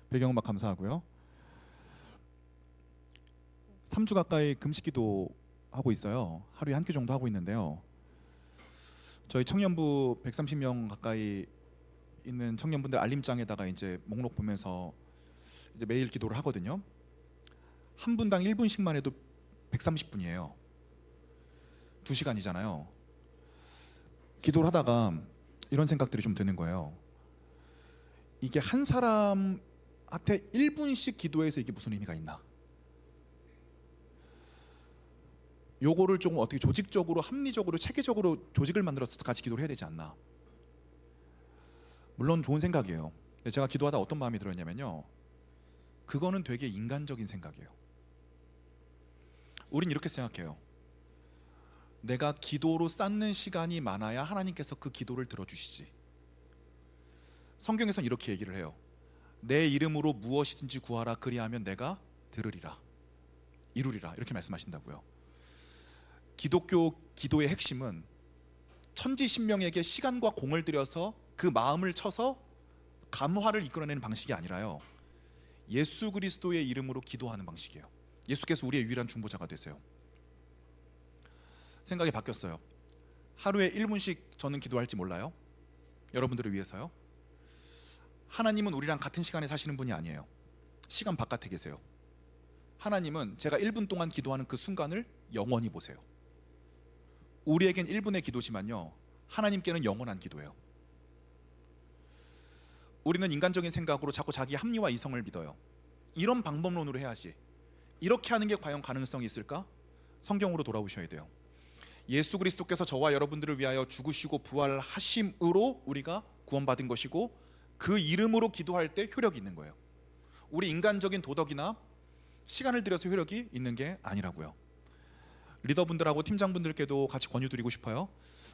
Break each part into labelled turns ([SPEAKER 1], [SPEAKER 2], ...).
[SPEAKER 1] 배경음악 감사하고요. 3주 가까이 금식기도 하고 있어요. 하루에 한 끼 정도 하고 있는데요. 저희 청년부 130명 가까이 있는 청년분들 알림장에다가 이제 목록 보면서 이제 매일 기도를 하거든요. 한 분당 1분씩만 해도 130분이에요. 2시간이잖아요. 기도를 하다가 이런 생각들이 좀 드는 거예요. 이게 한 사람한테 1분씩 기도해서 이게 무슨 의미가 있나? 요거를 조금 어떻게 조직적으로, 합리적으로, 체계적으로 조직을 만들어서 같이 기도를 해야 되지 않나? 물론 좋은 생각이에요. 근데 제가 기도하다 어떤 마음이 들었냐면요, 그거는 되게 인간적인 생각이에요. 우린 이렇게 생각해요. 내가 기도로 쌓는 시간이 많아야 하나님께서 그 기도를 들어주시지. 성경에서는 이렇게 얘기를 해요. 내 이름으로 무엇이든지 구하라, 그리하면 내가 들으리라, 이루리라, 이렇게 말씀하신다고요. 기독교 기도의 핵심은 천지신명에게 시간과 공을 들여서 그 마음을 쳐서 감화를 이끌어내는 방식이 아니라요, 예수 그리스도의 이름으로 기도하는 방식이에요. 예수께서 우리의 유일한 중보자가 되세요. 생각이 바뀌었어요. 하루에 1분씩 저는 기도할지 몰라요. 여러분들을 위해서요. 하나님은 우리랑 같은 시간에 사시는 분이 아니에요. 시간 바깥에 계세요. 하나님은 제가 1분 동안 기도하는 그 순간을 영원히 보세요. 우리에겐 1분의 기도지만요, 하나님께는 영원한 기도예요. 우리는 인간적인 생각으로 자꾸 자기 합리와 이성을 믿어요. 이런 방법론으로 해야지, 이렇게 하는 게 과연 가능성이 있을까? 성경으로 돌아오셔야 돼요. 예수 그리스도께서 저와 여러분들을 위하여 죽으시고 부활하심으로 우리가 구원받은 것이고, 그 이름으로 기도할 때 효력이 있는 거예요. 우리 인간적인 도덕이나 시간을 들여서 효력이 있는 게 아니라고요. 리더분들하고 팀장분들께도 같이 권유드리고 싶어요.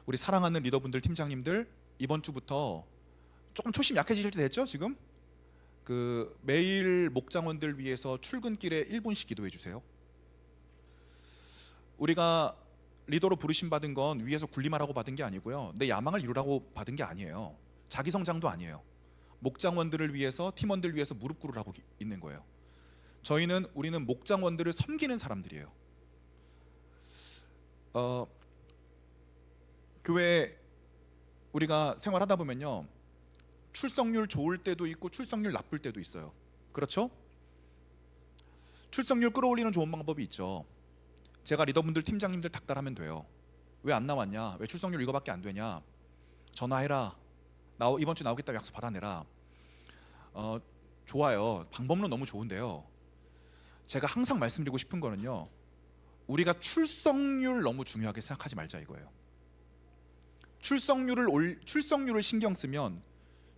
[SPEAKER 1] 우리 사랑하는 리더분들, 팀장님들, 이번 주부터 조금 초심 약해지실 때 됐죠? 지금 그 매일 목장원들 위해서 출근길에 1분씩 기도해 주세요. 우리가 리더로 부르심 받은 건 위에서 군림하라고 받은 게 아니고요, 내 야망을 이루라고 받은 게 아니에요. 자기 성장도 아니에요. 목장원들을 위해서, 팀원들 위해서 무릎 꿇으라고 있는 거예요. 우리는 목장원들을 섬기는 사람들이에요. 교회 우리가 생활하다 보면요, 출석률 좋을 때도 있고 출석률 나쁠 때도 있어요. 그렇죠? 출석률 끌어올리는 좋은 방법이 있죠. 제가 리더분들, 팀장님들 닥달하면 돼요. 왜 안 나왔냐? 왜 출석률 이거밖에 안 되냐? 전화해라. 이번 주 나오겠다고 약속 받아내라. 좋아요. 방법론 너무 좋은데요, 제가 항상 말씀드리고 싶은 거는요, 우리가 출석률 너무 중요하게 생각하지 말자 이거예요. 출석률을 신경 쓰면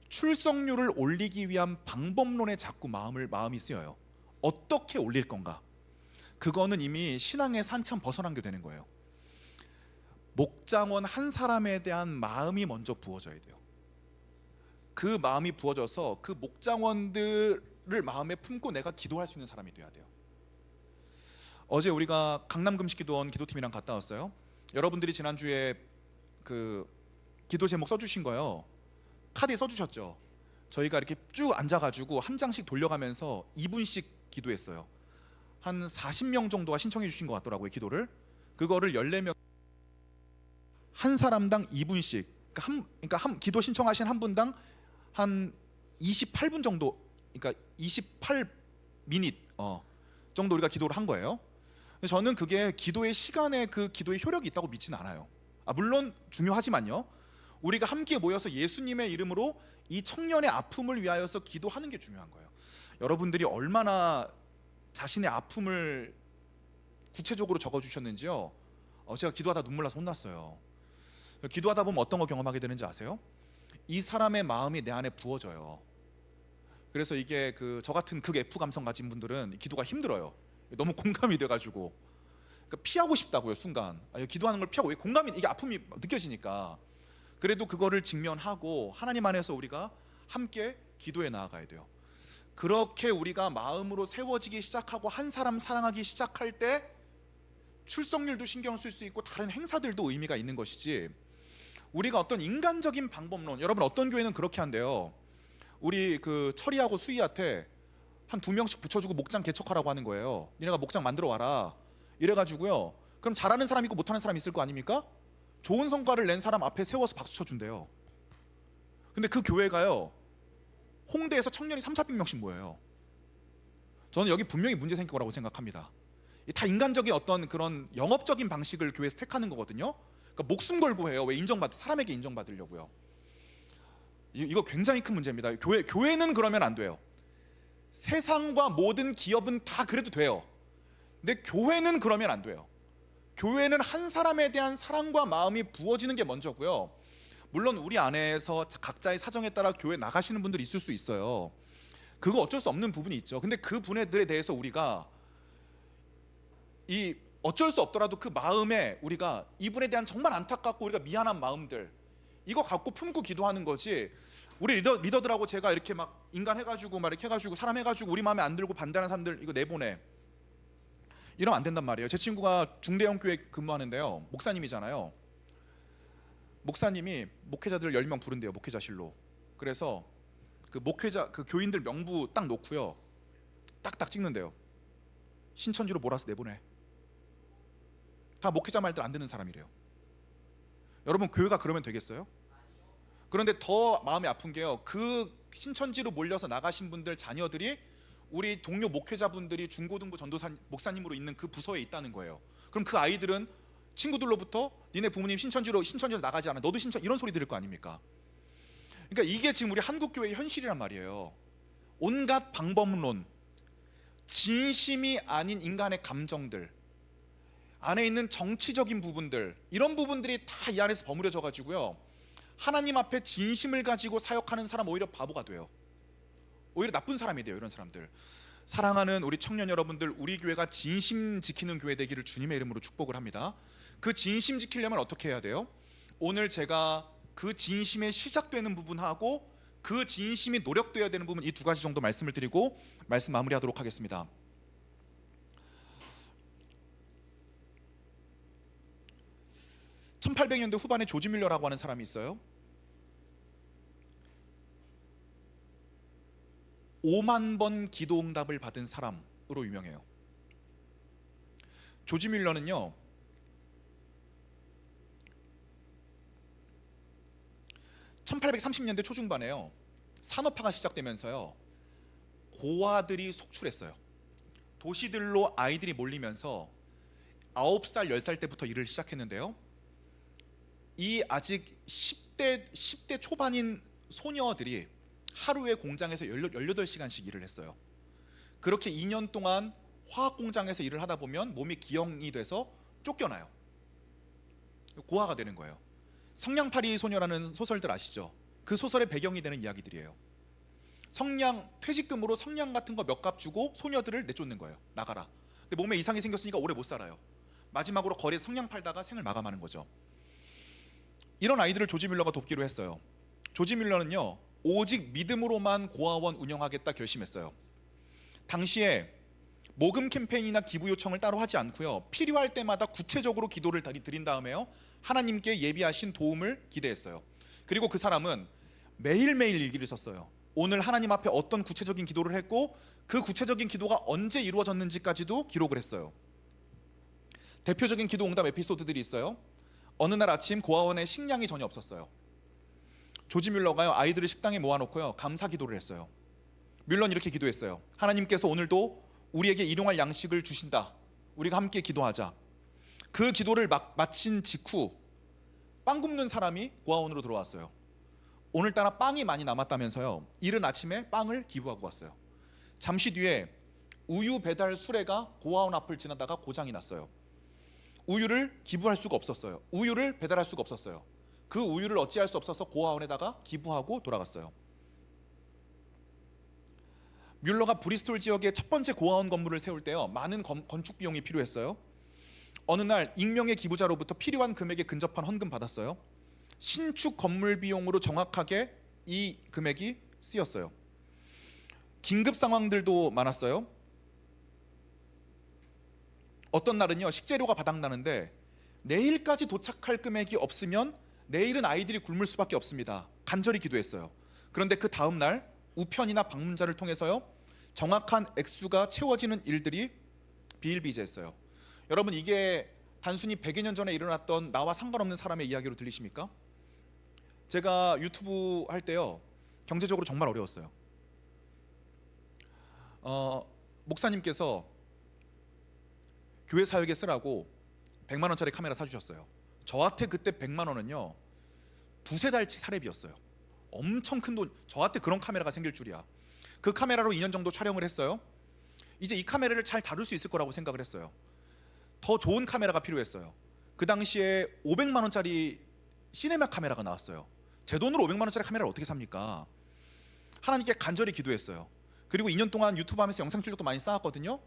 [SPEAKER 1] 출석률을 올리기 위한 방법론에 자꾸 마음이 쓰여요. 어떻게 올릴 건가? 그거는 이미 신앙의 산참 벗어난 게 되는 거예요. 목장원 한 사람에 대한 마음이 먼저 부어져야 돼요. 그 마음이 부어져서 그 목장원들을 마음에 품고 내가 기도할 수 있는 사람이 돼야 돼요. 어제 우리가 강남금식기도원 기도팀이랑 갔다 왔어요. 여러분들이 지난주에 그 기도 제목 써주신 거예요. 카드에 써주셨죠. 저희가 이렇게 쭉 앉아가지고 한 장씩 돌려가면서 2분씩 기도했어요. 한 40명 정도가 신청해 주신 것 같더라고요, 기도를. 그거를 14명, 한 사람당 2분씩, 그러니까 기도 신청하신 한 분당 한 28분 정도, 그러니까 28미닛 정도 우리가 기도를 한 거예요. 저는 그게 기도의 시간에 그 기도의 효력이 있다고 믿지는 않아요. 물론 중요하지만요, 우리가 함께 모여서 예수님의 이름으로 이 청년의 아픔을 위하여서 기도하는 게 중요한 거예요. 여러분들이 얼마나 자신의 아픔을 구체적으로 적어주셨는지요, 제가 기도하다 눈물 나서 혼났어요. 기도하다 보면 어떤 거 경험하게 되는지 아세요? 이 사람의 마음이 내 안에 부어져요. 그래서 이게 저 같은 극 F 감성 가진 분들은 기도가 힘들어요. 너무 공감이 돼가지고, 그러니까 피하고 싶다고요. 순간 기도하는 걸 피하고, 이게 아픔이 느껴지니까. 그래도 그거를 직면하고 하나님 안에서 우리가 함께 기도해 나아가야 돼요. 그렇게 우리가 마음으로 세워지기 시작하고 한 사람 사랑하기 시작할 때 출석률도 신경 쓸 수 있고 다른 행사들도 의미가 있는 것이지, 우리가 어떤 인간적인 방법론, 여러분 어떤 교회는 그렇게 한대요. 우리 그 철이하고 수희한테 한 2명씩 붙여주고 목장 개척하라고 하는 거예요. 니네가 목장 만들어 와라. 이래가지고요. 그럼 잘하는 사람 있고 못하는 사람 있을 거 아닙니까? 좋은 성과를 낸 사람 앞에 세워서 박수 쳐준대요. 근데 그 교회가요, 홍대에서 청년이 3,400명씩 모여요. 저는 여기 분명히 문제 생길 거라고 생각합니다. 다 인간적인 어떤 그런 영업적인 방식을 교회에서 택하는 거거든요. 그러니까 목숨 걸고 해요. 왜 사람에게 인정받으려고요. 이거 굉장히 큰 문제입니다. 교회는 그러면 안 돼요. 세상과 모든 기업은 다 그래도 돼요. 근데 교회는 그러면 안 돼요. 교회는 한 사람에 대한 사랑과 마음이 부어지는 게 먼저고요. 물론 우리 안에서 각자의 사정에 따라 교회 나가시는 분들이 있을 수 있어요. 그거 어쩔 수 없는 부분이 있죠. 근데 그 분들에 대해서 우리가 어쩔 수 없더라도 그 마음에 우리가 이분에 대한 정말 안타깝고 우리가 미안한 마음들, 이거 갖고 품고 기도하는 거지. 우리 리더들하고 제가 이렇게 막 인간 해가지고 막 이렇게 해가지고 사람 해가지고 우리 마음에 안 들고 반대하는 사람들 이거 내보내, 이러면 안 된단 말이에요. 제 친구가 중대형 교회 근무하는데요, 목사님이잖아요. 목사님이 목회자들 10명 부른대요, 목회자실로. 그래서 그 목회자 그 교인들 명부 딱 놓고요, 딱딱 찍는데요. 신천지로 몰아서 내보내. 다 목회자 말들 안 듣는 사람이래요. 여러분, 교회가 그러면 되겠어요? 그런데 더 마음이 아픈 게요, 그 신천지로 몰려서 나가신 분들 자녀들이 우리 동료 목회자분들이 중고등부 전도사 목사님으로 있는 그 부서에 있다는 거예요. 그럼 그 아이들은 친구들로부터 니네 부모님 신천지에서 나가지 않아, 너도 신천, 이런 소리 들을 거 아닙니까? 그러니까 이게 지금 우리 한국교회의 현실이란 말이에요. 온갖 방법론, 진심이 아닌 인간의 감정들, 안에 있는 정치적인 부분들, 이런 부분들이 다 이 안에서 버무려져 가지고요, 하나님 앞에 진심을 가지고 사역하는 사람 오히려 바보가 돼요. 오히려 나쁜 사람이 돼요, 이런 사람들. 사랑하는 우리 청년 여러분들, 우리 교회가 진심 지키는 교회 되기를 주님의 이름으로 축복을 합니다. 그 진심 지키려면 어떻게 해야 돼요? 오늘 제가 그 진심에 시작되는 부분하고 그 진심이 노력되어야 되는 부분, 이 두 가지 정도 말씀을 드리고 말씀 마무리하도록 하겠습니다. 1800년대 후반에 조지 뮬러라고 하는 사람이 있어요. 5만 번 기도 응답을 받은 사람으로 유명해요. 조지 뮬러는요, 1830년대 초중반에요, 산업화가 시작되면서요, 고아들이 속출했어요. 도시들로 아이들이 몰리면서 9살, 10살 때부터 일을 시작했는데요, 이 아직 10대 초반인 소녀들이 하루에 공장에서 18시간씩 일을 했어요. 그렇게 2년 동안 화학 공장에서 일을 하다 보면 몸이 기형이 돼서 쫓겨나요. 고아가 되는 거예요. 성냥팔이 소녀라는 소설들 아시죠? 그 소설의 배경이 되는 이야기들이에요. 퇴직금으로 성냥 같은 거 몇 값 주고 소녀들을 내쫓는 거예요. 나가라. 근데 몸에 이상이 생겼으니까 오래 못 살아요. 마지막으로 거리에 성냥 팔다가 생을 마감하는 거죠. 이런 아이들을 조지 뮬러가 돕기로 했어요. 조지 뮬러는요, 오직 믿음으로만 고아원 운영하겠다 결심했어요. 당시에 모금 캠페인이나 기부 요청을 따로 하지 않고요, 필요할 때마다 구체적으로 기도를 드린 다음에요, 하나님께 예비하신 도움을 기대했어요. 그리고 그 사람은 매일매일 일기를 썼어요. 오늘 하나님 앞에 어떤 구체적인 기도를 했고 그 구체적인 기도가 언제 이루어졌는지까지도 기록을 했어요. 대표적인 기도 응답 에피소드들이 있어요. 어느 날 아침 고아원에 식량이 전혀 없었어요. 조지 뮬러가요, 아이들을 식당에 모아놓고요, 감사 기도를 했어요. 뮬러는 이렇게 기도했어요. 하나님께서 오늘도 우리에게 일용할 양식을 주신다. 우리가 함께 기도하자. 그 기도를 마친 직후 빵 굽는 사람이 고아원으로 들어왔어요. 오늘따라 빵이 많이 남았다면서요, 이른 아침에 빵을 기부하고 왔어요. 잠시 뒤에 우유 배달 수레가 고아원 앞을 지나다가 고장이 났어요. 우유를 기부할 수가 없었어요. 우유를 배달할 수가 없었어요. 그 우유를 어찌할 수 없어서 고아원에다가 기부하고 돌아갔어요. 뮬러가 브리스톨 지역에 첫 번째 고아원 건물을 세울 때요, 많은 건축 비용이 필요했어요. 어느 날 익명의 기부자로부터 필요한 금액에 근접한 헌금 받았어요. 신축 건물 비용으로 정확하게 이 금액이 쓰였어요. 긴급 상황들도 많았어요. 어떤 날은요, 식재료가 바닥나는데 내일까지 도착할 금액이 없으면 내일은 아이들이 굶을 수밖에 없습니다. 간절히 기도했어요. 그런데 그 다음 날 우편이나 방문자를 통해서요 정확한 액수가 채워지는 일들이 비일비재했어요. 여러분, 이게 단순히 100여 년 전에 일어났던 나와 상관없는 사람의 이야기로 들리십니까? 제가 유튜브 할 때요 경제적으로 정말 어려웠어요. 목사님께서 교회 사역에 쓰라고 100만 원짜리 카메라 사주셨어요. 저한테 그때 100만 원은요 두세 달치 사례비였어요. 엄청 큰 돈. 저한테 그런 카메라가 생길 줄이야. 그 카메라로 2년 정도 촬영을 했어요. 이제 이 카메라를 잘 다룰 수 있을 거라고 생각을 했어요. 더 좋은 카메라가 필요했어요. 그 당시에 500만 원짜리 시네마 카메라가 나왔어요. 제 돈으로 500만 원짜리 카메라를 어떻게 삽니까? 하나님께 간절히 기도했어요. 그리고 2년 동안 유튜브 하면서 영상 실력도 많이 쌓았거든요.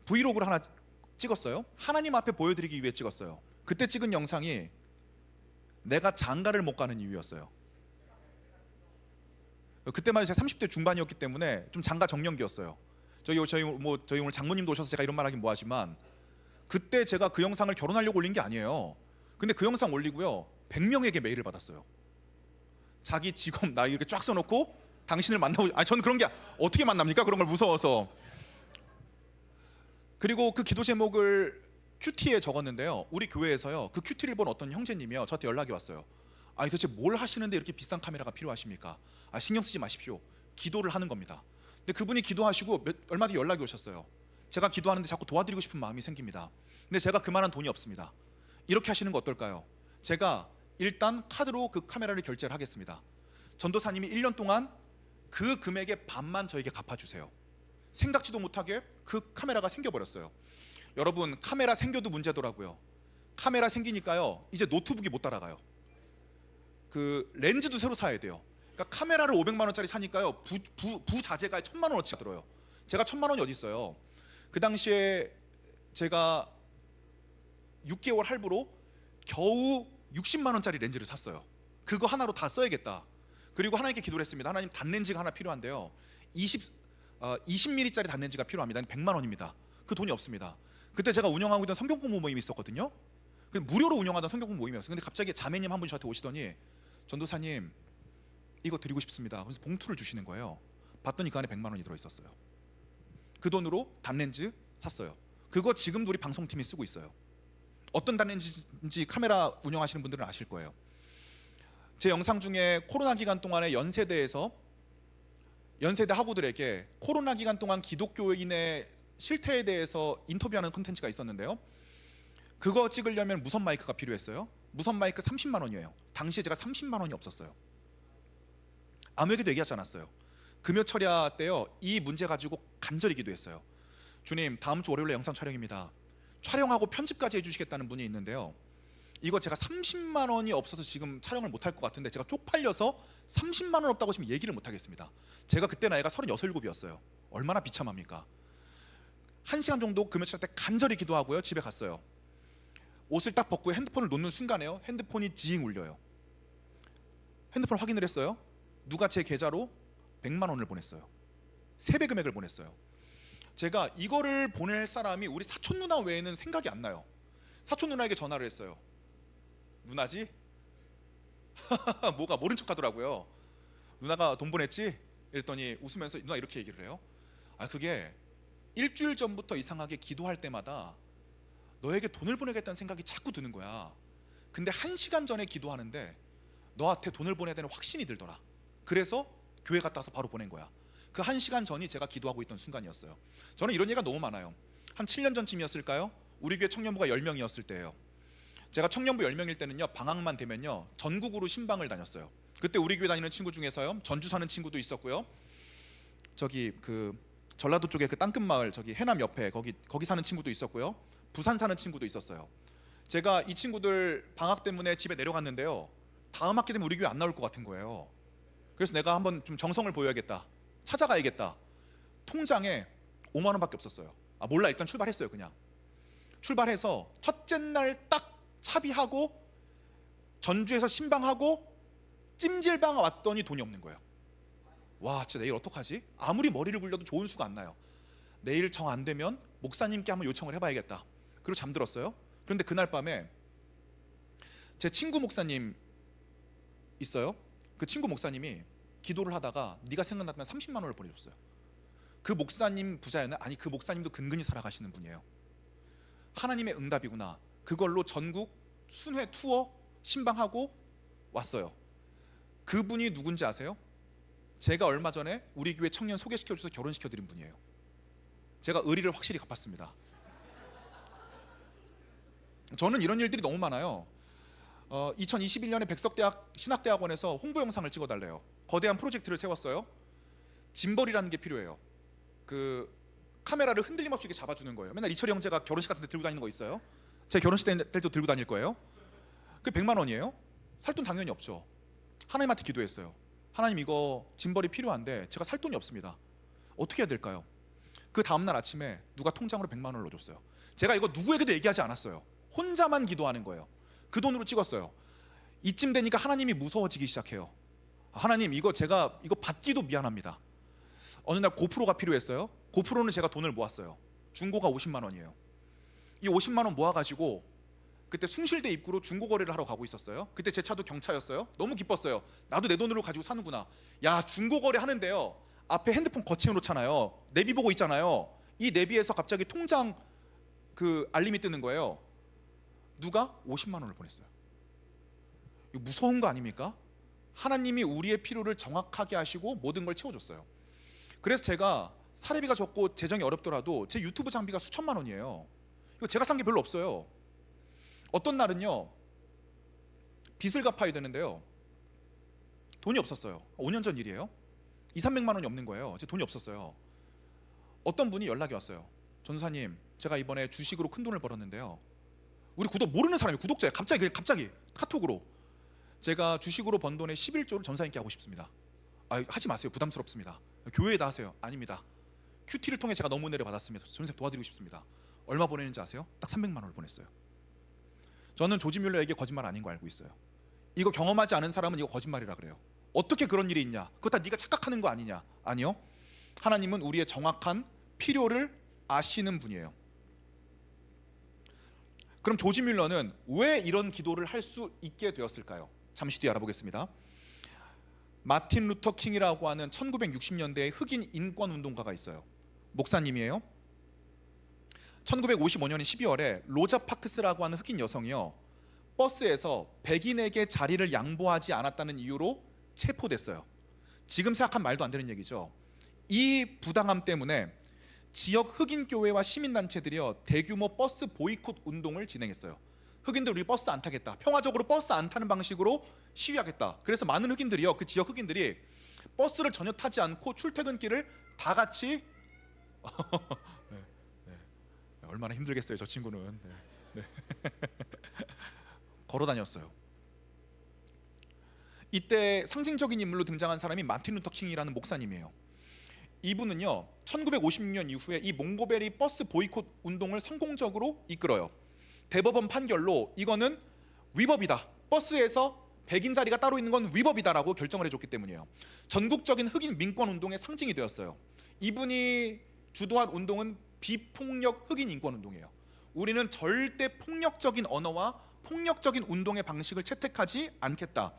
[SPEAKER 1] 브이로그를 하나 찍었어요. 하나님 앞에 보여드리기 위해 찍었어요. 그때 찍은 영상이 내가 장가를 못 가는 이유였어요. 그때만 해도 제가 30대 중반이었기 때문에 좀 장가 정년기였어요. 저희 오늘 장모님도 오셔서 제가 이런 말 하긴 뭐하지만 그때 제가 그 영상을 결혼하려고 올린 게 아니에요. 근데 그 영상 올리고요 100명에게 메일을 받았어요. 자기 직업 나 이렇게 쫙 써놓고 당신을 만나고, 저는 그런 게 어떻게 만납니까? 그런 걸 무서워서. 그리고 그 기도 제목을 큐티에 적었는데요. 우리 교회에서요 그 큐티를 본 어떤 형제님이요 저한테 연락이 왔어요. 도대체 뭘 하시는데 이렇게 비싼 카메라가 필요하십니까? 신경 쓰지 마십시오. 기도를 하는 겁니다. 근데 그분이 기도하시고 얼마 뒤에 연락이 오셨어요. 제가 기도하는데 자꾸 도와드리고 싶은 마음이 생깁니다. 근데 제가 그만한 돈이 없습니다. 이렇게 하시는 거 어떨까요? 제가 일단 카드로 그 카메라를 결제를 하겠습니다. 전도사님이 1년 동안 그 금액의 반만 저에게 갚아주세요. 생각지도 못하게 그 카메라가 생겨버렸어요. 여러분, 카메라 생겨도 문제더라고요. 카메라 생기니까요 이제 노트북이 못 따라가요. 그 렌즈도 새로 사야 돼요. 그러니까 카메라를 500만 원짜리 사니까요 부자재가 1000만 원어치가 들어요. 제가 1000만 원이 어디 있어요. 그 당시에 제가 6개월 할부로 겨우 60만 원짜리 렌즈를 샀어요. 그거 하나로 다 써야겠다. 그리고 하나님께 기도를 했습니다. 하나님, 단렌즈가 하나 필요한데요 20mm짜리 단렌즈가 필요합니다. 100만 원입니다. 그 돈이 없습니다. 그때 제가 운영하고 있던 성경 공부 모임이 있었거든요. 무료로 운영하던 성경 공부 모임이었어요. 근데 갑자기 자매님 한 분이 저한테 오시더니 전도사님 이거 드리고 싶습니다. 그래서 봉투를 주시는 거예요. 봤더니 그 안에 100만 원이 들어있었어요. 그 돈으로 단렌즈 샀어요. 그거 지금도 우리 방송팀이 쓰고 있어요. 어떤 단렌즈인지 카메라 운영하시는 분들은 아실 거예요. 제 영상 중에 코로나 기간 동안에 연세대 학우들에게 코로나 기간 동안 기독교인의 실태에 대해서 인터뷰하는 콘텐츠가 있었는데요. 그거 찍으려면 무선 마이크가 필요했어요. 무선 마이크 30만 원이에요. 당시에 제가 30만 원이 없었어요. 아무에게도 얘기하지 않았어요. 금요철야 때요 이 문제 가지고 간절히 기도했어요. 주님, 다음 주 월요일에 영상 촬영입니다. 촬영하고 편집까지 해주시겠다는 분이 있는데요, 이거 제가 30만 원이 없어서 지금 촬영을 못할 것 같은데 제가 쪽팔려서 30만 원 없다고 지금 얘기를 못 하겠습니다. 제가 그때 나이가 36, 7이었어요. 얼마나 비참합니까? 1시간 정도 금요철 때 간절히 기도하고요 집에 갔어요. 옷을 딱 벗고 핸드폰을 놓는 순간에요 핸드폰이 지잉 울려요. 핸드폰 확인을 했어요. 누가 제 계좌로 100만 원을 보냈어요. 3배 금액을 보냈어요. 제가 이거를 보낼 사람이 우리 사촌 누나 외에는 생각이 안 나요. 사촌 누나에게 전화를 했어요. 누나지? 뭐가 모른 척 하더라고요. 누나가 돈 보냈지? 이랬더니 웃으면서 누나 이렇게 얘기를 해요. 그게 일주일 전부터 이상하게 기도할 때마다 너에게 돈을 보내겠다는 생각이 자꾸 드는 거야. 근데 1시간 전에 기도하는데 너한테 돈을 보내야 되는 확신이 들더라. 그래서 교회 갔다 와서 바로 보낸 거야. 그 1시간 전이 제가 기도하고 있던 순간이었어요. 저는 이런 얘기가 너무 많아요. 한 7년 전쯤이었을까요? 우리 교회 청년부가 10명이었을 때예요. 제가 청년부 10명일 때는요 방학만 되면요 전국으로 신방을 다녔어요. 그때 우리 교회 다니는 친구 중에서요 전주 사는 친구도 있었고요, 저기 그 전라도 쪽에 그 땅끝 마을 저기 해남 옆에 거기 사는 친구도 있었고요, 부산 사는 친구도 있었어요. 제가 이 친구들 방학 때문에 집에 내려갔는데요 다음 학기 되면 우리 교회 안 나올 것 같은 거예요. 그래서 내가 한번 좀 정성을 보여야겠다, 찾아가야겠다. 통장에 5만 원밖에 없었어요. 몰라, 일단 출발했어요. 그냥 출발해서 첫째 날 딱 차비하고 전주에서 신방하고 찜질방 왔더니 돈이 없는 거예요. 와, 진짜 내일 어떡하지? 아무리 머리를 굴려도 좋은 수가 안 나요. 내일 정 안 되면 목사님께 한번 요청을 해봐야겠다. 그리고 잠들었어요. 그런데 그날 밤에 제 친구 목사님 있어요. 그 친구 목사님이 기도를 하다가 네가 생각났다면 30만 원을 보내줬어요. 그 목사님 부자였나요? 아니, 그 목사님도 근근히 살아가시는 분이에요. 하나님의 응답이구나. 그걸로 전국 순회 투어 신방하고 왔어요. 그분이 누군지 아세요? 제가 얼마 전에 우리 교회 청년 소개시켜줘서 결혼시켜드린 분이에요. 제가 의리를 확실히 갚았습니다. 저는 이런 일들이 너무 많아요. 2021년에 백석대학 신학대학원에서 홍보 영상을 찍어달래요. 거대한 프로젝트를 세웠어요. 짐벌이라는 게 필요해요. 그 카메라를 흔들림 없이 이렇게 잡아주는 거예요. 맨날 이철이 형제가 결혼식 같은 데 들고 다니는 거 있어요. 제 결혼식 때도 들고 다닐 거예요. 그 100만 원이에요. 살 돈 당연히 없죠. 하나님한테 기도했어요. 하나님, 이거 짐벌이 필요한데 제가 살 돈이 없습니다. 어떻게 해야 될까요? 그 다음날 아침에 누가 통장으로 100만 원을 넣어줬어요. 제가 이거 누구에게도 얘기하지 않았어요. 혼자만 기도하는 거예요. 그 돈으로 찍었어요. 이쯤 되니까 하나님이 무서워지기 시작해요. 하나님, 이거 제가 이거 받기도 미안합니다. 어느 날 고프로가 필요했어요. 고프로는 제가 돈을 모았어요. 중고가 50만 원이에요. 이 50만 원 모아가지고 그때 숭실대 입구로 중고 거래를 하러 가고 있었어요. 그때 제 차도 경차였어요. 너무 기뻤어요. 나도 내 돈으로 가지고 사는구나. 야, 중고 거래 하는데요, 앞에 핸드폰 거치해 놓잖아요. 내비 보고 있잖아요. 이 내비에서 갑자기 통장 그 알림이 뜨는 거예요. 누가 50만 원을 보냈어요. 이거 무서운 거 아닙니까? 하나님이 우리의 필요를 정확하게 하시고 모든 걸 채워줬어요. 그래서 제가 사례비가 적고 재정이 어렵더라도 제 유튜브 장비가 수천만 원이에요. 이거 제가 산 게 별로 없어요. 어떤 날은요, 빚을 갚아야 되는데요, 돈이 없었어요. 5년 전 일이에요. 200~300만 원이 없는 거예요. 제 돈이 없었어요. 어떤 분이 연락이 왔어요. 전사님, 제가 이번에 주식으로 큰 돈을 벌었는데요, 우리 모르는 사람이 구독자예요. 갑자기 카톡으로 제가 주식으로 번 돈의 11조를 전사님께 하고 싶습니다. 하지 마세요. 부담스럽습니다. 교회에다 하세요. 아닙니다. 큐티를 통해 제가 너무 은혜를 받았습니다. 선생님 도와드리고 싶습니다. 얼마 보내는지 아세요? 딱 300만 원을 보냈어요. 저는 조지 뮬러에게 거짓말 아닌 거 알고 있어요. 이거 경험하지 않은 사람은 이거 거짓말이라 그래요. 어떻게 그런 일이 있냐? 그거 다 네가 착각하는 거 아니냐? 아니요. 하나님은 우리의 정확한 필요를 아시는 분이에요. 그럼 조지 뮬러는 왜 이런 기도를 할 수 있게 되었을까요? 잠시 뒤에 알아보겠습니다. 마틴 루터 킹이라고 하는 1960년대의 흑인 인권 운동가가 있어요. 목사님이에요. 1955년 12월에 로자 파크스라고 하는 흑인 여성이요, 버스에서 백인에게 자리를 양보하지 않았다는 이유로 체포됐어요. 지금 생각하면 말도 안 되는 얘기죠. 이 부당함 때문에 지역 흑인 교회와 시민단체들이요, 대규모 버스 보이콧 운동을 진행했어요. 흑인들 우리 버스 안 타겠다, 평화적으로 버스 안 타는 방식으로 시위하겠다. 그래서 많은 흑인들이요, 그 지역 흑인들이 버스를 전혀 타지 않고 출퇴근길을 다 같이 얼마나 힘들겠어요, 저 친구는. 걸어 다녔어요. 이때 상징적인 인물로 등장한 사람이 마틴 루터 킹이라는 목사님이에요. 이분은요, 1956년 이후에 이 몽고베리 버스 보이콧 운동을 성공적으로 이끌어요. 대법원 판결로 이거는 위법이다, 버스에서 백인 자리가 따로 있는 건 위법이다라고 결정을 해줬기 때문이에요. 전국적인 흑인 민권 운동의 상징이 되었어요. 이분이 주도한 운동은 비폭력 흑인 인권 운동이에요. 우리는 절대 폭력적인 언어와 폭력적인 운동의 방식을 채택하지 않겠다.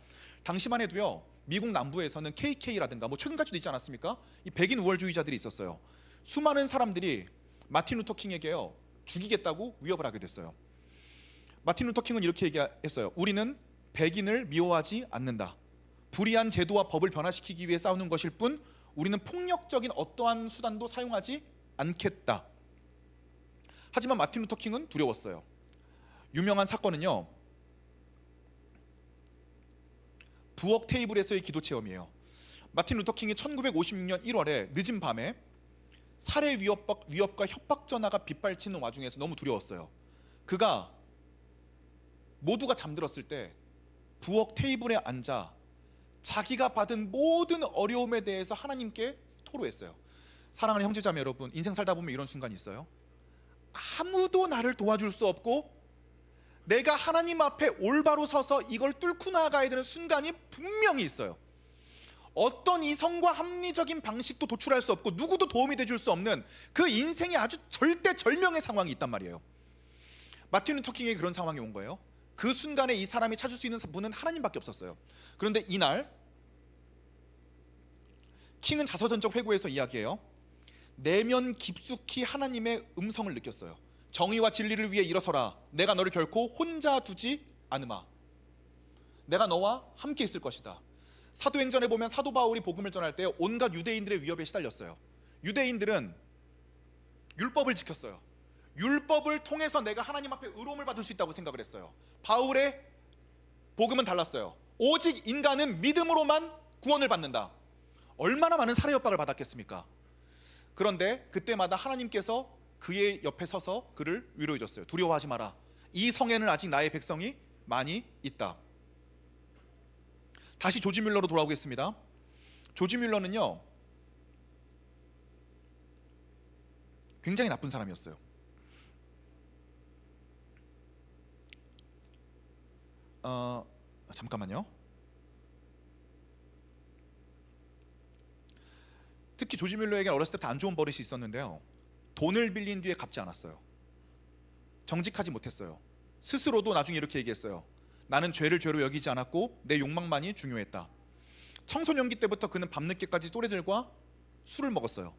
[SPEAKER 1] 당시만 해도요, 미국 남부에서는 KK라든가 뭐 최근까지도 있지 않았습니까? 이 백인 우월주의자들이 있었어요. 수많은 사람들이 마틴 루터 킹에게요, 죽이겠다고 위협을 하게 됐어요. 마틴 루터 킹은 이렇게 얘기했어요. 우리는 백인을 미워하지 않는다. 불의한 제도와 법을 변화시키기 위해 싸우는 것일 뿐 우리는 폭력적인 어떠한 수단도 사용하지 않겠다. 하지만 마틴 루터 킹은 두려웠어요. 유명한 사건은요, 부엌 테이블에서의 기도 체험이에요. 마틴 루터 킹이 1956년 1월에 늦은 밤에 살해 위협과 협박 전화가 빗발치는 와중에서 너무 두려웠어요. 그가 모두가 잠들었을 때 부엌 테이블에 앉아 자기가 받은 모든 어려움에 대해서 하나님께 토로했어요. 사랑하는 형제자매 여러분, 인생 살다 보면 이런 순간이 있어요. 아무도 나를 도와줄 수 없고 내가 하나님 앞에 올바로 서서 이걸 뚫고 나가야 되는 순간이 분명히 있어요. 어떤 이성과 합리적인 방식도 도출할 수 없고 누구도 도움이 돼줄 수 없는 그 인생의 아주 절대절명의 상황이 있단 말이에요. 마틴 루터 킹에게 그런 상황이 온 거예요. 그 순간에 이 사람이 찾을 수 있는 분은 하나님밖에 없었어요. 그런데 이날 킹은 자서전적 회고에서 이야기해요. 내면 깊숙이 하나님의 음성을 느꼈어요. 정의와 진리를 위해 일어서라. 내가 너를 결코 혼자 두지 않으마. 내가 너와 함께 있을 것이다. 사도행전에 보면 사도 바울이 복음을 전할 때 온갖 유대인들의 위협에 시달렸어요. 유대인들은 율법을 지켰어요. 율법을 통해서 내가 하나님 앞에 의로움을 받을 수 있다고 생각을 했어요. 바울의 복음은 달랐어요. 오직 인간은 믿음으로만 구원을 받는다. 얼마나 많은 살해 협박을 받았겠습니까? 그런데 그때마다 하나님께서 그의 옆에 서서 그를 위로해 줬어요. 두려워하지 마라. 이 성에는 아직 나의 백성이 많이 있다. 다시 조지 뮬러로 돌아오겠습니다. 조지 뮬러는요, 굉장히 나쁜 사람이었어요. 잠깐만요. 특히 조지 뮬러에게 어렸을 때부터 안 좋은 버릇이 있었는데요. 돈을 빌린 뒤에 갚지 않았어요. 정직하지 못했어요. 스스로도 나중에 이렇게 얘기했어요. 나는 죄를 죄로 여기지 않았고 내 욕망만이 중요했다. 청소년기 때부터 그는 밤늦게까지 또래들과 술을 먹었어요.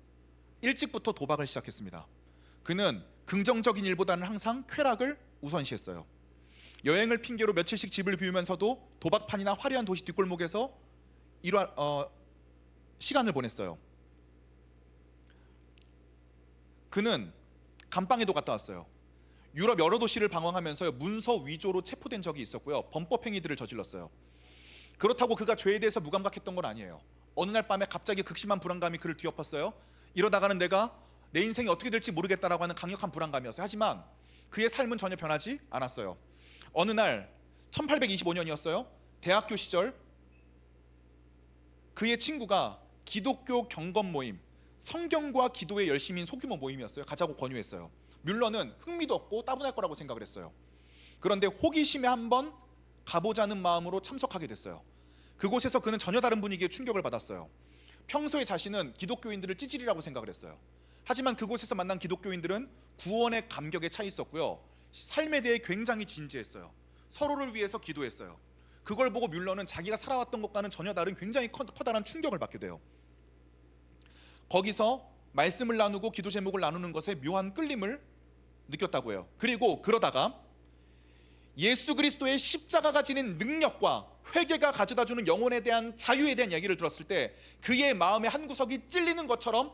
[SPEAKER 1] 일찍부터 도박을 시작했습니다. 그는 긍정적인 일보다는 항상 쾌락을 우선시했어요. 여행을 핑계로 며칠씩 집을 비우면서도 도박판이나 화려한 도시 뒷골목에서 시간을 보냈어요. 그는 감방에도 갔다 왔어요. 유럽 여러 도시를 방황하면서 문서 위조로 체포된 적이 있었고요. 범법 행위들을 저질렀어요. 그렇다고 그가 죄에 대해서 무감각했던 건 아니에요. 어느 날 밤에 갑자기 극심한 불안감이 그를 뒤엎었어요. 이러다가는 내가 내 인생이 어떻게 될지 모르겠다라고 하는 강력한 불안감이었어요. 하지만 그의 삶은 전혀 변하지 않았어요. 어느 날 1825년이었어요. 대학교 시절 그의 친구가 기독교 경건 모임, 성경과 기도에 열심인 소규모 모임이었어요. 가자고 권유했어요. 뮬러는 흥미도 없고 따분할 거라고 생각을 했어요. 그런데 호기심에 한번 가보자는 마음으로 참석하게 됐어요. 그곳에서 그는 전혀 다른 분위기에 충격을 받았어요. 평소에 자신은 기독교인들을 찌질이라고 생각을 했어요. 하지만 그곳에서 만난 기독교인들은 구원의 감격에 차 있었고요. 삶에 대해 굉장히 진지했어요. 서로를 위해서 기도했어요. 그걸 보고 뮬러는 자기가 살아왔던 것과는 전혀 다른 굉장히 커다란 충격을 받게 돼요. 거기서 말씀을 나누고 기도 제목을 나누는 것에 묘한 끌림을 느꼈다고 해요. 그리고 그러다가 예수 그리스도의 십자가가 지닌 능력과 회개가 가져다주는 영혼에 대한 자유에 대한 얘기를 들었을 때 그의 마음의 한 구석이 찔리는 것처럼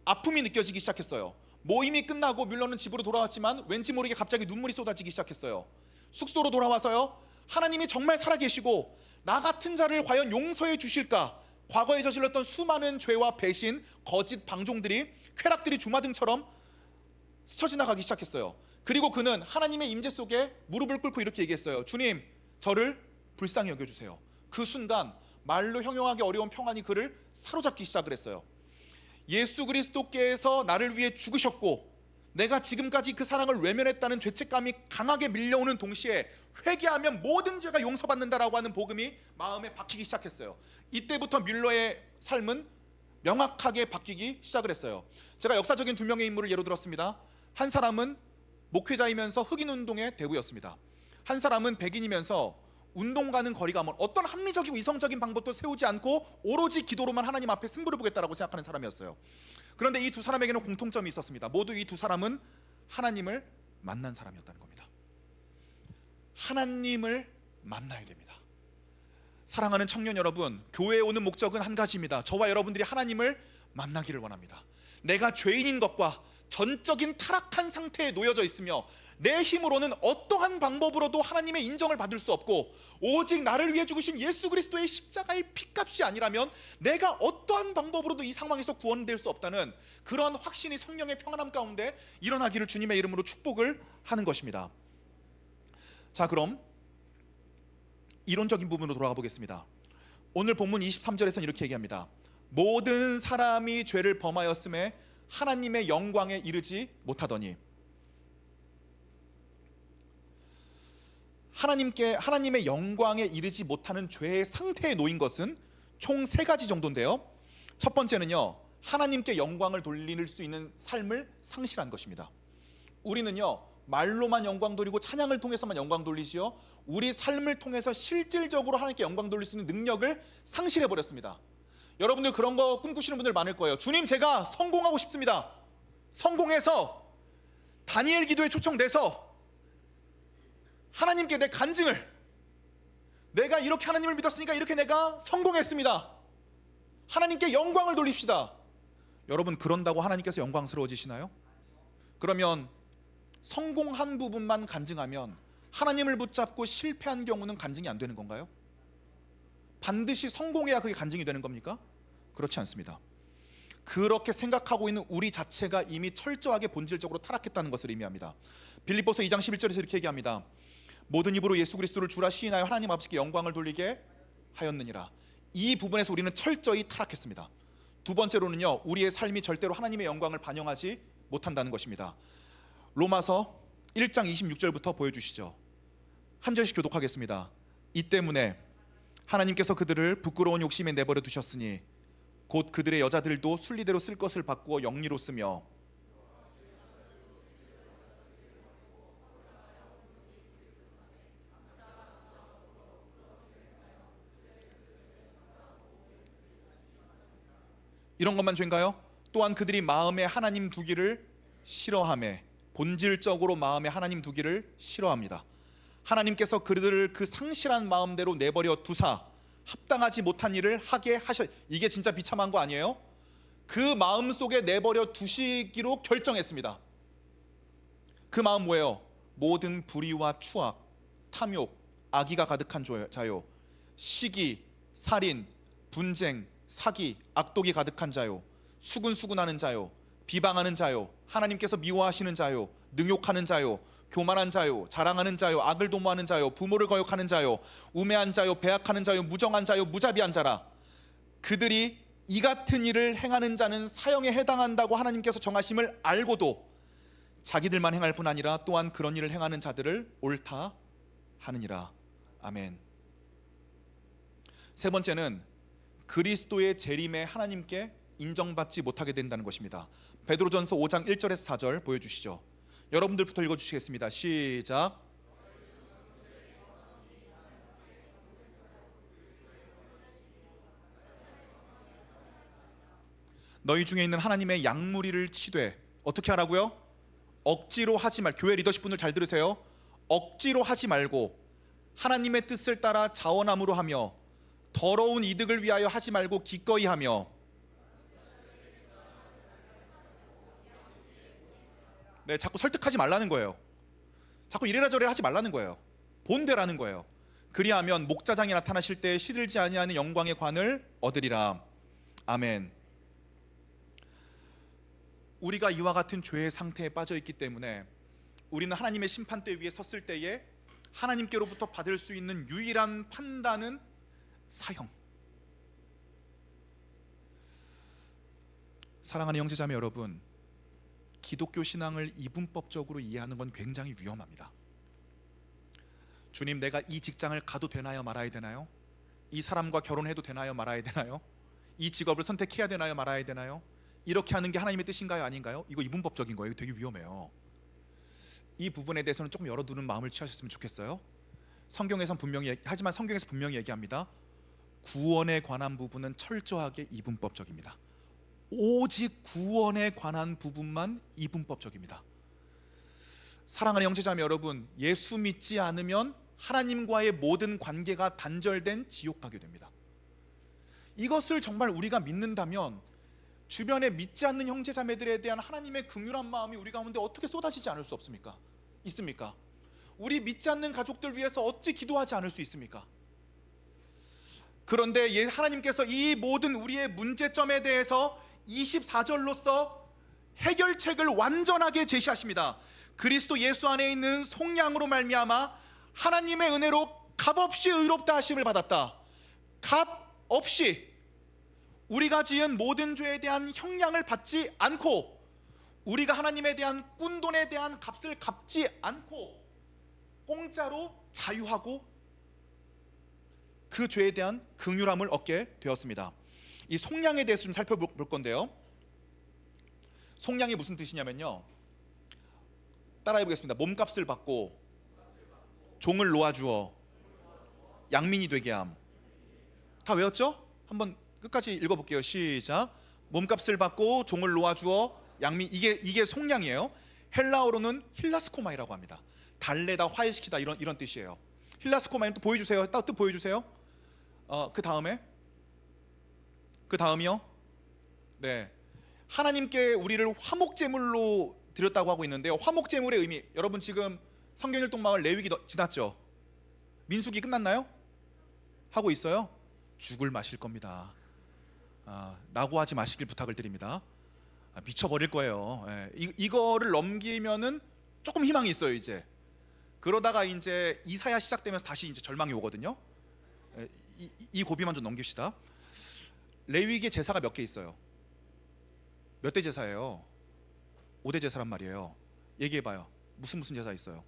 [SPEAKER 1] 아픔이 느껴지기 시작했어요. 모임이 끝나고 뮬러는 집으로 돌아왔지만 왠지 모르게 갑자기 눈물이 쏟아지기 시작했어요. 숙소로 돌아와서요, 하나님이 정말 살아계시고 나 같은 자를 과연 용서해 주실까? 과거에 저질렀던 수많은 죄와 배신, 거짓 방종들이, 쾌락들이 주마등처럼 스쳐 지나가기 시작했어요. 그리고 그는 하나님의 임재 속에 무릎을 꿇고 이렇게 얘기했어요. 주님, 저를 불쌍히 여겨주세요. 그 순간 말로 형용하기 어려운 평안이 그를 사로잡기 시작을 했어요. 예수 그리스도께서 나를 위해 죽으셨고 내가 지금까지 그 사랑을 외면했다는 죄책감이 강하게 밀려오는 동시에 회개하면 모든 죄가 용서받는다라고 하는 복음이 마음에 박히기 시작했어요. 이때부터 뮬러의 삶은 명확하게 바뀌기 시작을 했어요. 제가 역사적인 두 명의 인물을 예로 들었습니다. 한 사람은 목회자이면서 흑인운동의 대부였습니다. 한 사람은 백인이면서 운동 가는 거리가 먼 어떤 합리적이고 이성적인 방법도 세우지 않고 오로지 기도로만 하나님 앞에 승부를 보겠다라고 생각하는 사람이었어요. 그런데 이 두 사람에게는 공통점이 있었습니다. 모두 이 두 사람은 하나님을 만난 사람이었다는 겁니다. 하나님을 만나야 됩니다. 사랑하는 청년 여러분, 교회에 오는 목적은 한 가지입니다. 저와 여러분들이 하나님을 만나기를 원합니다. 내가 죄인인 것과 전적인 타락한 상태에 놓여져 있으며 내 힘으로는 어떠한 방법으로도 하나님의 인정을 받을 수 없고 오직 나를 위해 죽으신 예수 그리스도의 십자가의 피값이 아니라면 내가 어떠한 방법으로도 이 상황에서 구원될 수 없다는 그런 확신이 성령의 평안함 가운데 일어나기를 주님의 이름으로 축복을 하는 것입니다. 자, 그럼 이론적인 부분으로 돌아가 보겠습니다. 오늘 본문 23절에서는 이렇게 얘기합니다. 모든 사람이 죄를 범하였음에 하나님의 영광에 이르지 못하더니, 하나님의 영광에 이르지 못하는 죄의 상태에 놓인 것은 총 세 가지 정도인데요. 첫 번째는요, 하나님께 영광을 돌릴 수 있는 삶을 상실한 것입니다. 우리는요, 말로만 영광 돌리고 찬양을 통해서만 영광 돌리지요, 우리 삶을 통해서 실질적으로 하나님께 영광 돌릴 수 있는 능력을 상실해 버렸습니다. 여러분들 그런 거 꿈꾸시는 분들 많을 거예요. 주님, 제가 성공하고 싶습니다. 성공해서 다니엘 기도에 초청돼서 하나님께 내 간증을, 내가 이렇게 하나님을 믿었으니까 이렇게 내가 성공했습니다. 하나님께 영광을 돌립시다. 여러분, 그런다고 하나님께서 영광스러워지시나요? 그러면 성공한 부분만 간증하면 하나님을 붙잡고 실패한 경우는 간증이 안 되는 건가요? 반드시 성공해야 그게 간증이 되는 겁니까? 그렇지 않습니다. 그렇게 생각하고 있는 우리 자체가 이미 철저하게 본질적으로 타락했다는 것을 의미합니다. 빌립보서 2장 11절에서 이렇게 얘기합니다. 모든 입으로 예수 그리스도를 주라 시인하여 하나님 아버지께 영광을 돌리게 하였느니라. 이 부분에서 우리는 철저히 타락했습니다. 두 번째로는요, 우리의 삶이 절대로 하나님의 영광을 반영하지 못한다는 것입니다. 로마서 1장 26절부터 보여주시죠. 한 절씩 교독하겠습니다. 이 때문에 하나님께서 그들을 부끄러운 욕심에 내버려 두셨으니 곧 그들의 여자들도 순리대로 쓸 것을 바꾸어 영리로 쓰며 이런 것만 죄인가요? 또한 그들이 마음에 하나님 두기를 싫어하며, 본질적으로 마음에 하나님 두기를 싫어합니다. 하나님께서 그들을 그 상실한 마음대로 내버려 두사 합당하지 못한 일을 하게 하셔. 이게 진짜 비참한 거 아니에요? 그 마음 속에 내버려 두시기로 결정했습니다. 그 마음 뭐예요? 모든 불의와 추악, 탐욕, 악의가 가득한 자요, 시기, 살인, 분쟁, 사기, 악독이 가득한 자요, 수군수군하는 자요, 비방하는 자요, 하나님께서 미워하시는 자요, 능욕하는 자요, 교만한 자요, 자랑하는 자요, 악을 도모하는 자요, 부모를 거역하는 자요, 우매한 자요, 배악하는 자요, 무정한 자요, 무자비한 자라. 그들이 이 같은 일을 행하는 자는 사형에 해당한다고 하나님께서 정하심을 알고도 자기들만 행할 뿐 아니라 또한 그런 일을 행하는 자들을 옳다 하느니라. 아멘. 세 번째는 그리스도의 재림에 하나님께 인정받지 못하게 된다는 것입니다. 베드로전서 5장 1절에서 4절 보여주시죠. 여러분들부터 읽어주시겠습니다. 시작. 너희 중에 있는 하나님의 양무리를 치되 어떻게 하라고요? 억지로 하지 말. 교회 리더십분들 잘 들으세요. 억지로 하지 말고 하나님의 뜻을 따라 자원함으로 하며 더러운 이득을 위하여 하지 말고 기꺼이 하며. 네, 자꾸 설득하지 말라는 거예요. 자꾸 이래라 저래라 하지 말라는 거예요. 본대라는 거예요. 그리하면 목자장이 나타나실 때 시들지 아니하는 영광의 관을 얻으리라. 아멘. 우리가 이와 같은 죄의 상태에 빠져 있기 때문에 우리는 하나님의 심판대 위에 섰을 때에 하나님께로부터 받을 수 있는 유일한 판단은 사형. 사랑하는 형제자매 여러분, 기독교 신앙을 이분법적으로 이해하는 건 굉장히 위험합니다. 주님, 내가 이 직장을 가도 되나요 말아야 되나요? 이 사람과 결혼해도 되나요 말아야 되나요? 이 직업을 선택해야 되나요 말아야 되나요? 이렇게 하는 게 하나님의 뜻인가요 아닌가요? 이거 이분법적인 거예요. 되게 위험해요. 이 부분에 대해서는 조금 열어두는 마음을 취하셨으면 좋겠어요. 성경에선 분명히 하지만 성경에서 분명히 얘기합니다. 구원에 관한 부분은 철저하게 이분법적입니다. 오직 구원에 관한 부분만 이분법적입니다. 사랑하는 형제자매 여러분, 예수 믿지 않으면 하나님과의 모든 관계가 단절된 지옥 가게 됩니다. 이것을 정말 우리가 믿는다면 주변에 믿지 않는 형제자매들에 대한 하나님의 긍휼한 마음이 우리 가운데 어떻게 쏟아지지 않을 수 없습니까? 있습니까? 우리 믿지 않는 가족들 위해서 어찌 기도하지 않을 수 있습니까? 그런데 하나님께서 이 모든 우리의 문제점에 대해서 24절로서 해결책을 완전하게 제시하십니다. 그리스도 예수 안에 있는 속량으로 말미암아 하나님의 은혜로 값없이 의롭다 하심을 받았다. 값없이 우리가 지은 모든 죄에 대한 형량을 받지 않고, 우리가 하나님에 대한 꾼돈에 대한 값을 갚지 않고 공짜로 자유하고 그 죄에 대한 긍휼함을 얻게 되었습니다. 이 속량에 대해서 좀 살펴볼 건데요, 속량이 무슨 뜻이냐면요, 따라해 보겠습니다. 몸값을 받고 종을 놓아주어 양민이 되게 함. 다 외웠죠? 한번 끝까지 읽어볼게요. 시작. 몸값을 받고 종을 놓아주어 양미, 이게 속량이에요. 헬라어로는 힐라스코마이라고 합니다. 달래다, 화해시키다, 이런 뜻이에요. 힐라스코마이는 또 보여주세요. 뜻 보여주세요. 그 다음이요. 네, 하나님께 우리를 화목제물로 드렸다고 하고 있는데요. 화목제물의 의미, 여러분 지금 성경일동마을 레위기 지났죠? 민수기 끝났나요? 하고 있어요? 죽을 마실 겁니다. 낙오하지 마시길 부탁을 드립니다. 미쳐버릴 거예요. 이거를 넘기면은 조금 희망이 있어요. 이제 그러다가 이제 이사야 시작되면서 다시 이제 절망이 오거든요. 이 고비만 좀 넘깁시다. 레위기에 제사가 몇 개 있어요? 몇 대 제사예요? 5대 제사란 말이에요. 얘기해봐요. 무슨 제사 있어요?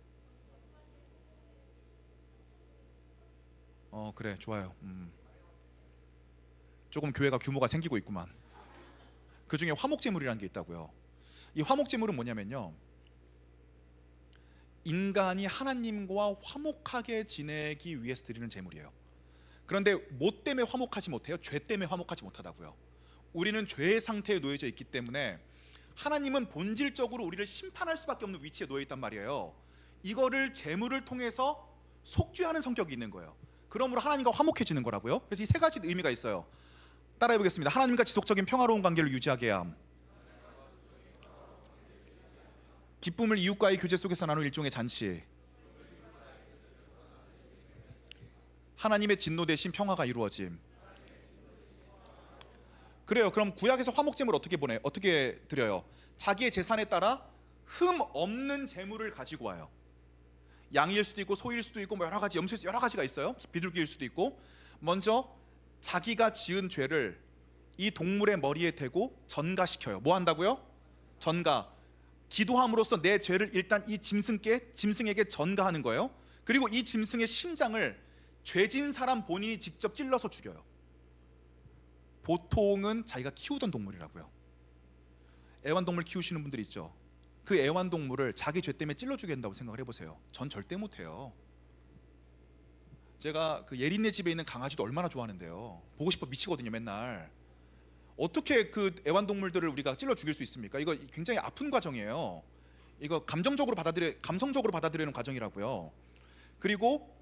[SPEAKER 1] 그래, 좋아요. 조금 교회가 규모가 생기고 있구만. 그 중에 화목제물이라는 게 있다고요. 이 화목제물은 뭐냐면요, 인간이 하나님과 화목하게 지내기 위해서 드리는 제물이에요. 그런데 뭐 때문에 화목하지 못해요? 죄 때문에 화목하지 못하다고요. 우리는 죄의 상태에 놓여져 있기 때문에 하나님은 본질적으로 우리를 심판할 수밖에 없는 위치에 놓여 있단 말이에요. 이거를 제물을 통해서 속죄하는 성격이 있는 거예요. 그러므로 하나님과 화목해지는 거라고요. 그래서 이 세 가지 의미가 있어요. 따라해 보겠습니다. 하나님과 지속적인 평화로운 관계를 유지하게 함, 기쁨을 이웃과의 교제 속에서 나누는 일종의 잔치, 하나님의 진노 대신 평화가 이루어짐. 그래요. 그럼 구약에서 화목제물 어떻게 드려요? 자기의 재산에 따라 흠 없는 제물을 가지고 와요. 양일 수도 있고 소일 수도 있고 뭐 여러 가지, 염소 여러 가지가 있어요. 비둘기일 수도 있고. 먼저 자기가 지은 죄를 이 동물의 머리에 대고 전가시켜요. 뭐 한다고요? 전가. 기도함으로써 내 죄를 일단 이 짐승에게 전가하는 거예요. 그리고 이 짐승의 심장을 죄진 사람 본인이 직접 찔러서 죽여요. 보통은 자기가 키우던 동물이라고요. 애완동물 키우시는 분들 있죠. 그 애완동물을 자기 죄 때문에 찔러 죽여야 된다고 생각을 해보세요. 전 절대 못해요. 제가 그 예린네 집에 있는 강아지도 얼마나 좋아하는데요. 보고 싶어 미치거든요. 맨날. 어떻게 그 애완동물들을 우리가 찔러 죽일 수 있습니까? 이거 굉장히 아픈 과정이에요. 이거 감성적으로 받아들이는 과정이라고요. 그리고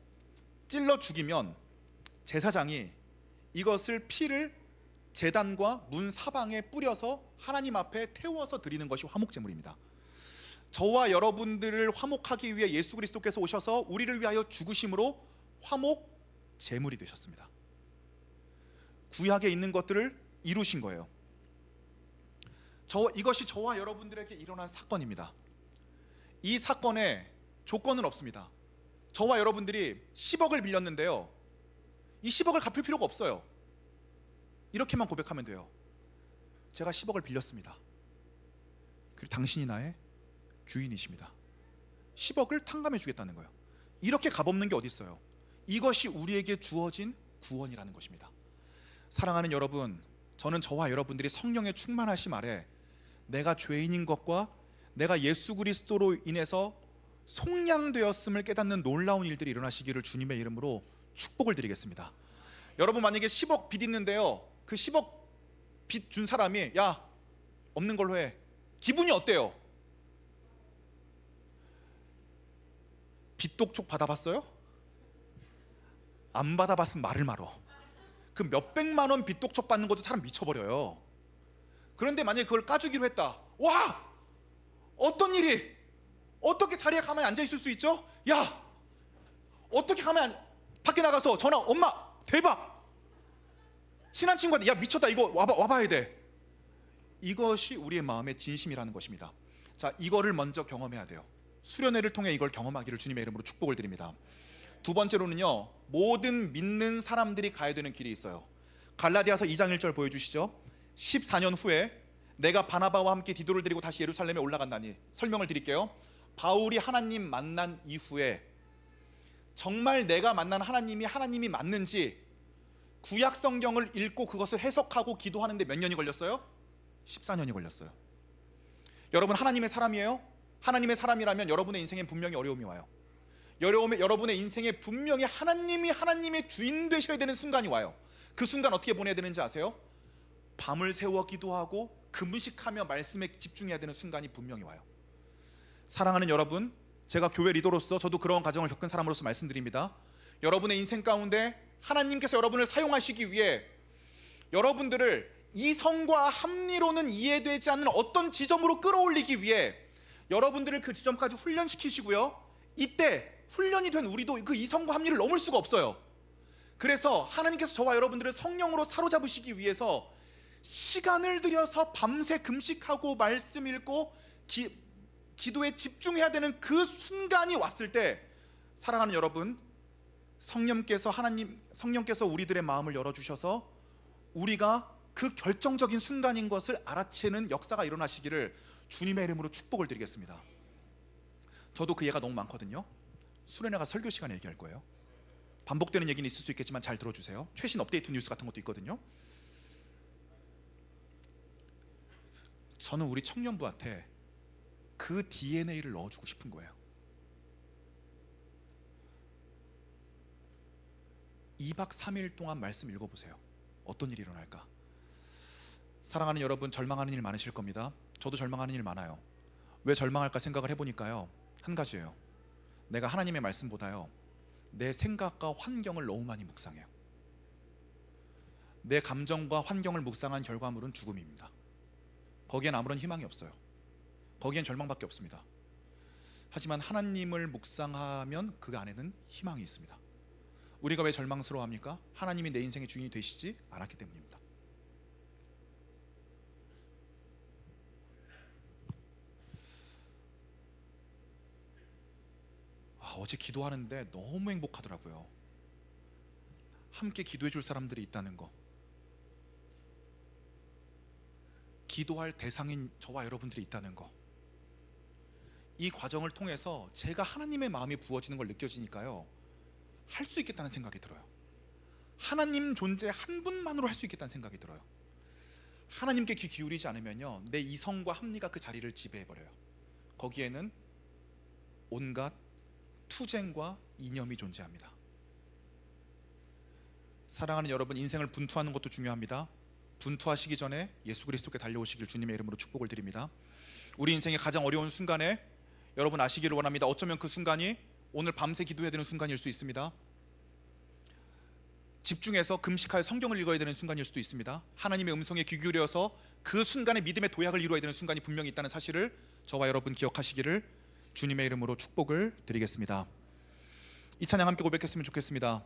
[SPEAKER 1] 찔러 죽이면 제사장이 이것을 피를 제단과 문 사방에 뿌려서 하나님 앞에 태워서 드리는 것이 화목제물입니다. 저와 여러분들을 화목하기 위해 예수 그리스도께서 오셔서 우리를 위하여 죽으심으로 화목제물이 되셨습니다. 구약에 있는 것들을 이루신 거예요. 이것이 저와 여러분들에게 일어난 사건입니다. 이 사건에 조건은 없습니다. 저와 여러분들이 10억을 빌렸는데요, 이 10억을 갚을 필요가 없어요. 이렇게만 고백하면 돼요. 제가 10억을 빌렸습니다. 그리고 당신이 나의 주인이십니다. 10억을 탕감해 주겠다는 거예요. 이렇게 값없는 게 어디 있어요? 이것이 우리에게 주어진 구원이라는 것입니다. 사랑하는 여러분, 저는 저와 여러분들이 성령의 충만하심 아래 내가 죄인인 것과 내가 예수 그리스도로 인해서 속량되었음을 깨닫는 놀라운 일들이 일어나시기를 주님의 이름으로 축복을 드리겠습니다. 여러분, 만약에 10억 빚 있는데요, 그 10억 빚 준 사람이 야, 없는 걸로 해. 기분이 어때요? 빚독촉 받아봤어요? 안 받아봤으면 말을 말어. 그 몇백만 원 빚독촉 받는 것도 사람 미쳐버려요. 그런데 만약에 그걸 까주기로 했다. 와! 어떤 일이? 어떻게 자리에 가만히 앉아 있을 수 있죠? 야! 어떻게 밖에 나가서 전화, 엄마 대박! 친한 친구한테 야 미쳤다, 이거 와봐야 돼. 이것이 우리의 마음의 진심이라는 것입니다. 자, 이거를 먼저 경험해야 돼요. 수련회를 통해 이걸 경험하기를 주님의 이름으로 축복을 드립니다. 두 번째로는요, 모든 믿는 사람들이 가야 되는 길이 있어요. 갈라디아서 2장 1절 보여주시죠. 14년 후에 내가 바나바와 함께 디도를 데리고 다시 예루살렘에 올라간다니. 설명을 드릴게요. 바울이 하나님 만난 이후에 정말 내가 만난 하나님이 맞는지 구약 성경을 읽고 그것을 해석하고 기도하는데 몇 년이 걸렸어요? 14년이 걸렸어요. 여러분, 하나님의 사람이에요? 하나님의 사람이라면 여러분의 인생에 분명히 어려움이 와요. 여러분의 인생에 분명히 하나님의 주인 되셔야 되는 순간이 와요. 그 순간 어떻게 보내야 되는지 아세요? 밤을 새워 기도하고 금식하며 말씀에 집중해야 되는 순간이 분명히 와요. 사랑하는 여러분, 제가 교회 리더로서 저도 그런 과정을 겪은 사람으로서 말씀드립니다. 여러분의 인생 가운데 하나님께서 여러분을 사용하시기 위해 여러분들을 이성과 합리로는 이해되지 않는 어떤 지점으로 끌어올리기 위해 여러분들을 그 지점까지 훈련시키시고요, 이때 훈련이 된 우리도 그 이성과 합리를 넘을 수가 없어요. 그래서 하나님께서 저와 여러분들을 성령으로 사로잡으시기 위해서 시간을 들여서 밤새 금식하고 말씀 읽고 기도에 집중해야 되는 그 순간이 왔을 때, 사랑하는 여러분, 성령께서 우리들의 마음을 열어주셔서 우리가 그 결정적인 순간인 것을 알아채는 역사가 일어나시기를 주님의 이름으로 축복을 드리겠습니다. 저도 그 예가 너무 많거든요. 수련회가 설교 시간에 얘기할 거예요. 반복되는 얘기는 있을 수 있겠지만 잘 들어주세요. 최신 업데이트 뉴스 같은 것도 있거든요. 저는 우리 청년부한테 그 DNA를 넣어주고 싶은 거예요. 2박 3일 동안 말씀 읽어보세요. 어떤 일이 일어날까? 사랑하는 여러분, 절망하는 일 많으실 겁니다. 저도 절망하는 일 많아요. 왜 절망할까 생각을 해보니까요, 한 가지예요. 내가 하나님의 말씀보다요, 내 생각과 환경을 너무 많이 묵상해요. 내 감정과 환경을 묵상한 결과물은 죽음입니다. 거기엔 아무런 희망이 없어요. 거기엔 절망밖에 없습니다. 하지만 하나님을 묵상하면 그 안에는 희망이 있습니다. 우리가 왜 절망스러워합니까? 하나님이 내 인생의 주인이 되시지 않았기 때문입니다. 어제 기도하는데 너무 행복하더라고요. 함께 기도해 줄 사람들이 있다는 거, 기도할 대상인 저와 여러분들이 있다는 거, 이 과정을 통해서 제가 하나님의 마음이 부어지는 걸 느껴지니까요, 할 수 있겠다는 생각이 들어요. 하나님 존재 한 분만으로 할 수 있겠다는 생각이 들어요. 하나님께 귀 기울이지 않으면요, 내 이성과 합리가 그 자리를 지배해버려요. 거기에는 온갖 투쟁과 이념이 존재합니다. 사랑하는 여러분, 인생을 분투하는 것도 중요합니다. 분투하시기 전에 예수 그리스도께 달려오시길 주님의 이름으로 축복을 드립니다. 우리 인생의 가장 어려운 순간에 여러분 아시기를 원합니다. 어쩌면 그 순간이 오늘 밤새 기도해야 되는 순간일 수 있습니다. 집중해서 금식하여 성경을 읽어야 되는 순간일 수도 있습니다. 하나님의 음성에 귀 기울여서 그 순간에 믿음의 도약을 이루어야 되는 순간이 분명히 있다는 사실을 저와 여러분 기억하시기를 주님의 이름으로 축복을 드리겠습니다. 이 찬양 함께 고백했으면 좋겠습니다.